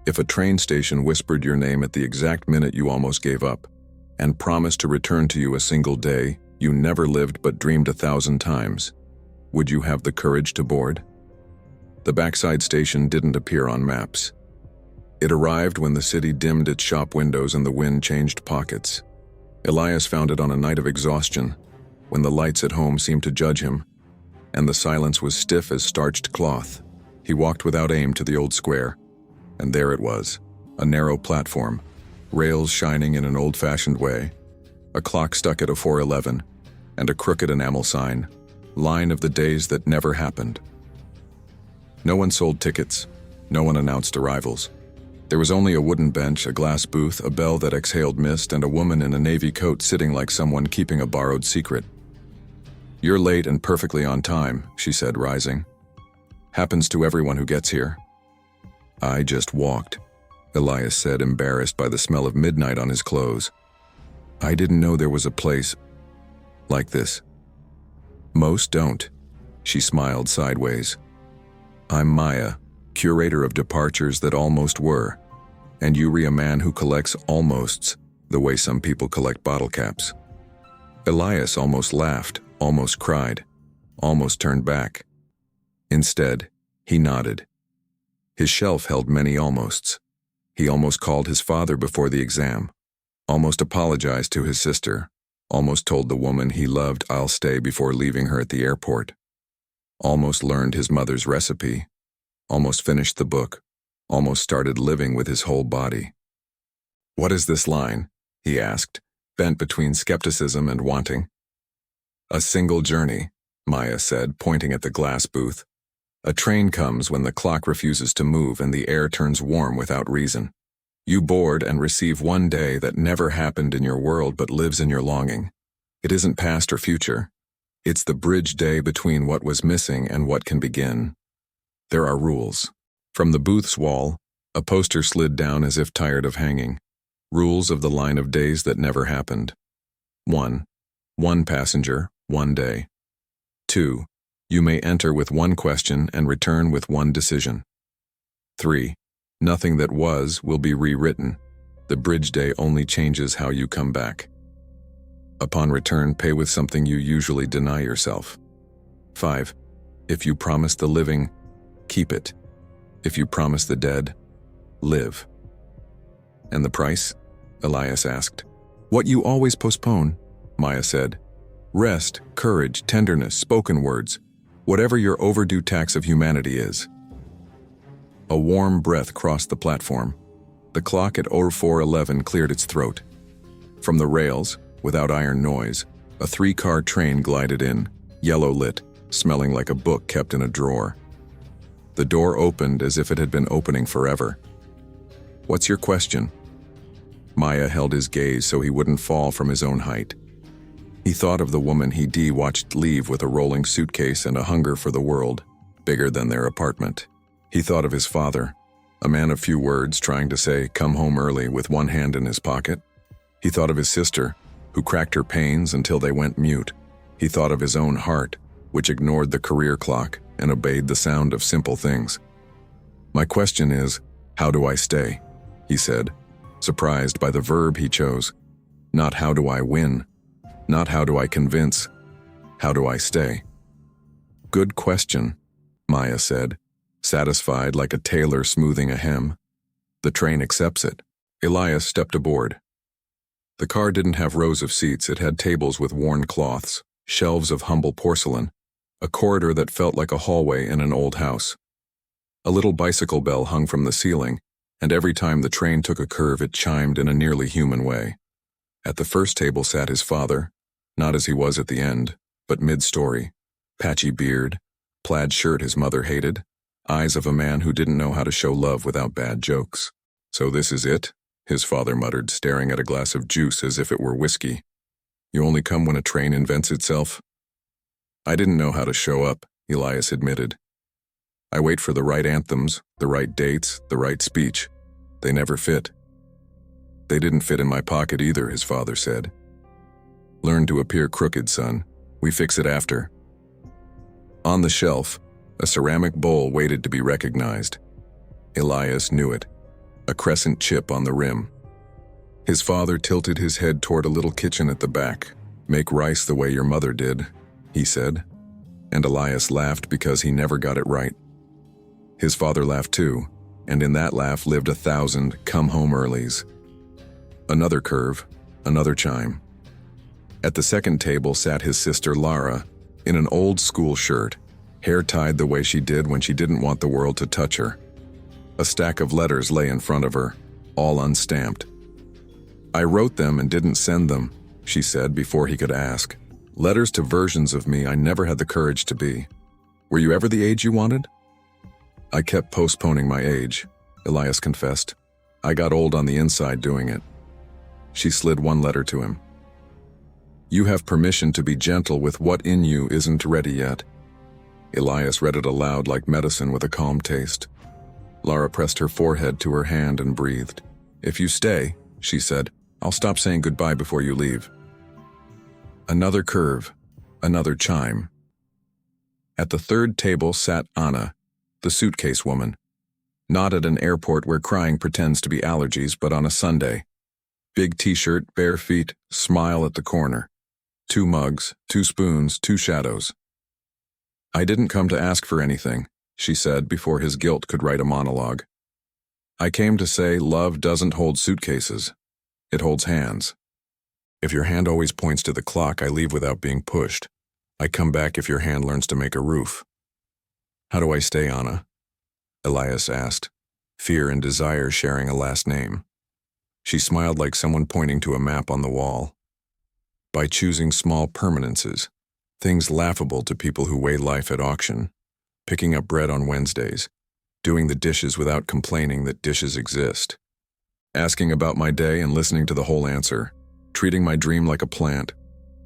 If a train station whispered your name at the exact minute you almost gave up, and promised to return to you a single day you never lived but dreamed 1,000 times, would you have the courage to board? The backside station didn't appear on maps. It arrived when the city dimmed its shop windows and the wind changed pockets. Elias found it on a night of exhaustion, when the lights at home seemed to judge him, and the silence was stiff as starched cloth. He walked without aim to the old square, and there it was, a narrow platform, rails shining in an old-fashioned way, a clock stuck at a 4:11, and a crooked enamel sign, line of the days that never happened. No one sold tickets, no one announced arrivals. There was only a wooden bench, a glass booth, a bell that exhaled mist, and a woman in a navy coat sitting like someone keeping a borrowed secret. "You're late and perfectly on time," she said, rising. "Happens to everyone who gets here." "I just walked," Elias said, embarrassed by the smell of midnight on his clothes. "I didn't know there was a place like this." "Most don't," she smiled sideways. "I'm Maya, curator of departures that almost were, and Yuri, a man who collects almosts the way some people collect bottle caps." Elias almost laughed, almost cried, almost turned back. Instead, he nodded. His shelf held many almosts. He almost called his father before the exam, almost apologized to his sister, almost told the woman he loved I'll stay before leaving her at the airport, almost learned his mother's recipe, almost finished the book, almost started living with his whole body. "What is this line?" he asked, bent between skepticism and wanting. "A single journey," Maya said, pointing at the glass booth. "A train comes when the clock refuses to move and the air turns warm without reason. You board and receive one day that never happened in your world but lives in your longing. It isn't past or future. It's the bridge day between what was missing and what can begin. There are rules." From the booth's wall, a poster slid down as if tired of hanging. Rules of the line of days that never happened. 1. One passenger, one day. 2. You may enter with one question and return with one decision. 3. Nothing that was will be rewritten. The bridge day only changes how you come back. Upon return, pay with something you usually deny yourself. 5. If you promise the living, keep it. If you promise the dead, live. "And the price?" Elias asked. "What you always postpone," Maya said. "Rest, courage, tenderness, spoken words. Whatever your overdue tax of humanity is." A warm breath crossed the platform. The clock at 04:11 cleared its throat. From the rails, without iron noise, a 3-car train glided in, yellow-lit, smelling like a book kept in a drawer. The door opened as if it had been opening forever. "What's your question?" Maya held his gaze so he wouldn't fall from his own height. He thought of the woman he watched leave with a rolling suitcase and a hunger for the world, bigger than their apartment. He thought of his father, a man of few words trying to say, "Come home early," with one hand in his pocket. He thought of his sister, who cracked her pains until they went mute. He thought of his own heart, which ignored the career clock and obeyed the sound of simple things. "My question is, how do I stay?" he said, surprised by the verb he chose. Not how do I win, not how do I convince, how do I stay? "Good question," Maya said, satisfied like a tailor smoothing a hem. "The train accepts it." Elias stepped aboard. The car didn't have rows of seats, it had tables with worn cloths, shelves of humble porcelain, a corridor that felt like a hallway in an old house. A little bicycle bell hung from the ceiling, and every time the train took a curve it chimed in a nearly human way. At the first table sat his father, not as he was at the end, but mid-story, patchy beard, plaid shirt his mother hated, eyes of a man who didn't know how to show love without bad jokes. "So this is it?" his father muttered, staring at a glass of juice as if it were whiskey. "You only come when a train invents itself?" "I didn't know how to show up," Elias admitted. "I wait for the right anthems, the right dates, the right speech. They never fit." "They didn't fit in my pocket either," his father said. "Learn to appear crooked, son. We fix it after." On the shelf, a ceramic bowl waited to be recognized. Elias knew it. a crescent chip on the rim. His father tilted his head toward a little kitchen at the back. "Make rice the way your mother did," he said. And Elias laughed because he never got it right. His father laughed too, and in that laugh lived 1,000 come-home-earlies. Another curve, another chime. At the second table sat his sister Lara, in an old school shirt, hair tied the way she did when she didn't want the world to touch her. A stack of letters lay in front of her, all unstamped. "I wrote them and didn't send them," she said before he could ask. "Letters to versions of me I never had the courage to be. Were you ever the age you wanted?" "I kept postponing my age," Elias confessed. "I got old on the inside doing it." She slid one letter to him. "You have permission to be gentle with what in you isn't ready yet." Elias read it aloud like medicine with a calm taste. Lara pressed her forehead to her hand and breathed. "If you stay," she said, "I'll stop saying goodbye before you leave." Another curve, another chime. At the third table sat Anna, the suitcase woman. Not at an airport where crying pretends to be allergies, but on a Sunday. Big t-shirt, bare feet, smile at the corner. 2 mugs, 2 spoons, 2 shadows. "I didn't come to ask for anything," she said before his guilt could write a monologue. "I came to say love doesn't hold suitcases. It holds hands. If your hand always points to the clock, I leave without being pushed. I come back if your hand learns to make a roof." "How do I stay, Anna?" Elias asked, fear and desire sharing a last name. She smiled like someone pointing to a map on the wall. "By choosing small permanences, things laughable to people who weigh life at auction, picking up bread on Wednesdays, doing the dishes without complaining that dishes exist, asking about my day and listening to the whole answer, treating my dream like a plant,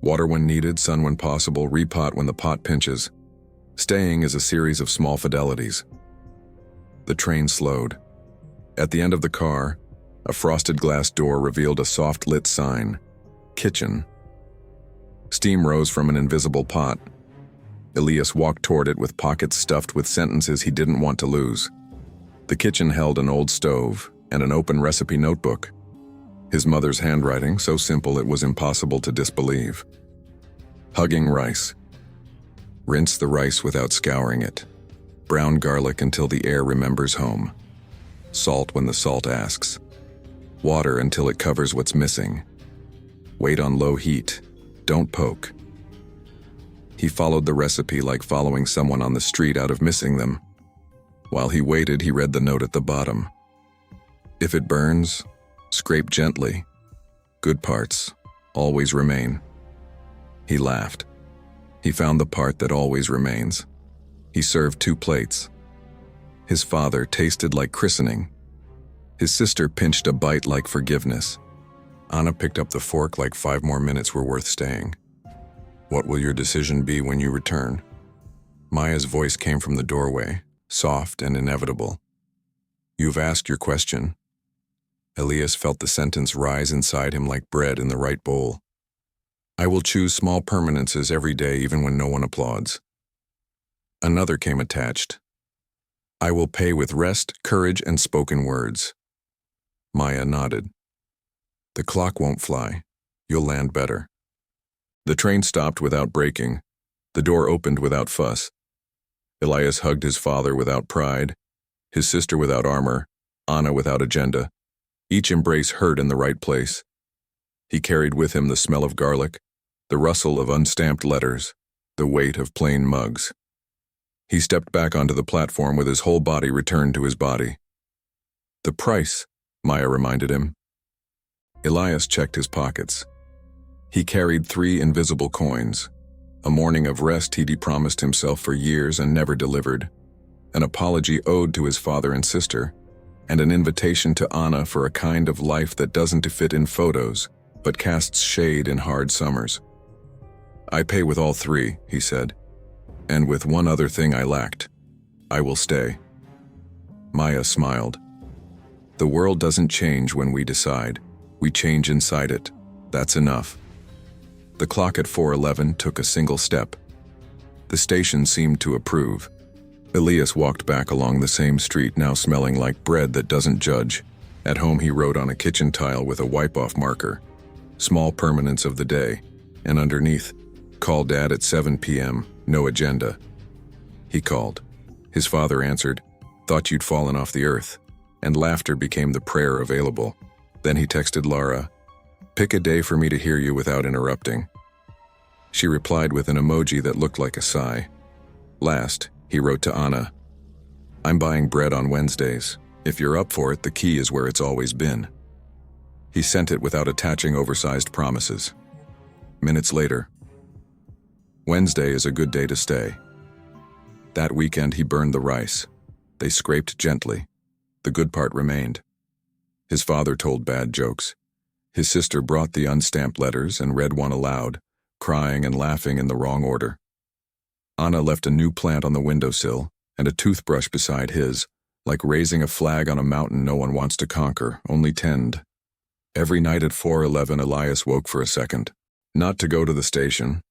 water when needed, sun when possible, repot when the pot pinches. Staying is a series of small fidelities." The train slowed. At the end of the car, a frosted glass door revealed a soft-lit sign, "Kitchen." Steam rose from an invisible pot. Elias walked toward it with pockets stuffed with sentences he didn't want to lose. The kitchen held an old stove and an open recipe notebook. His mother's handwriting, so simple it was impossible to disbelieve. Hugging rice. Rinse the rice without scouring it. Brown garlic until the air remembers home. Salt when the salt asks. Water until it covers what's missing. Wait on low heat. Don't poke. He followed the recipe like following someone on the street out of missing them. While he waited, he read the note at the bottom. "If it burns, scrape gently. Good parts always remain." He laughed. He found the part that always remains. He served 2 plates. His father tasted like christening. His sister pinched a bite like forgiveness. Anna picked up the fork like 5 more minutes were worth staying. "What will your decision be when you return?" Maya's voice came from the doorway, soft and inevitable. "You've asked your question." Elias felt the sentence rise inside him like bread in the right bowl. "I will choose small permanences every day even when no one applauds." Another came attached. "I will pay with rest, courage, and spoken words." Maya nodded. "The clock won't fly. You'll land better." The train stopped without braking. The door opened without fuss. Elias hugged his father without pride, his sister without armor, Anna without agenda. Each embrace hurt in the right place. He carried with him the smell of garlic, the rustle of unstamped letters, the weight of plain mugs. He stepped back onto the platform with his whole body returned to his body. "The price," Maya reminded him. Elias checked his pockets. He carried 3 invisible coins. A morning of rest he'd promised himself for years and never delivered. An apology owed to his father and sister, and an invitation to Anna for a kind of life that doesn't fit in photos, but casts shade in hard summers. "I pay with all 3, he said. "And with one other thing I lacked. I will stay." Maya smiled. "The world doesn't change when we decide. We change inside it. That's enough." The clock at 4:11 took a single step. The station seemed to approve. Elias walked back along the same street, now smelling like bread that doesn't judge. At home he wrote on a kitchen tile with a wipe-off marker, "Small permanence of the day," and underneath, "Call Dad at 7 p.m., no agenda." He called. His father answered, "Thought you'd fallen off the earth," and laughter became the prayer available. Then he texted Lara, "Pick a day for me to hear you without interrupting." She replied with an emoji that looked like a sigh. Last, he wrote to Anna, "I'm buying bread on Wednesdays. If you're up for it, the key is where it's always been." He sent it without attaching oversized promises. Minutes later, "Wednesday is a good day to stay." That weekend he burned the rice. They scraped gently. The good part remained. His father told bad jokes. His sister brought the unstamped letters and read one aloud, crying and laughing in the wrong order. Anna left a new plant on the windowsill and a toothbrush beside his, like raising a flag on a mountain no one wants to conquer, only tend. Every night at 4:11 Elias woke for a second, not to go to the station.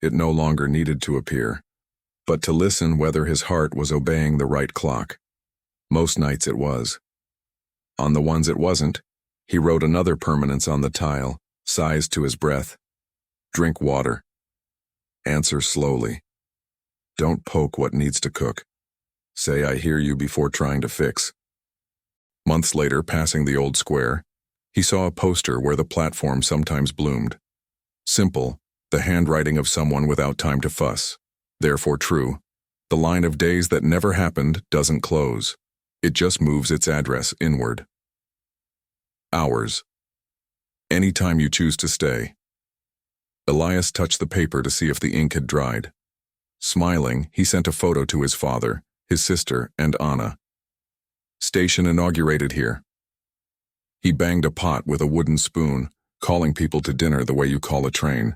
It no longer needed to appear, but to listen whether his heart was obeying the right clock. Most nights it was. On the ones it wasn't, he wrote another permanence on the tile, sighs to his breath. "Drink water. Answer slowly. Don't poke what needs to cook. Say I hear you before trying to fix." Months later, passing the old square, he saw a poster where the platform sometimes bloomed. Simple, the handwriting of someone without time to fuss. Therefore true, the line of days that never happened doesn't close. It just moves its address inward. Hours. Any time you choose to stay. Elias touched the paper to see if the ink had dried. Smiling, he sent a photo to his father, his sister, and Anna. "Station inaugurated here." He banged a pot with a wooden spoon, calling people to dinner the way you call a train.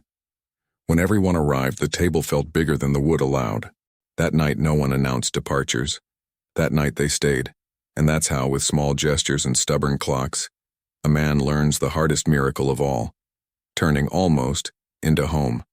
When everyone arrived, the table felt bigger than the wood allowed. That night no one announced departures. That night they stayed, and that's how, with small gestures and stubborn clocks, a man learns the hardest miracle of all, turning almost into home.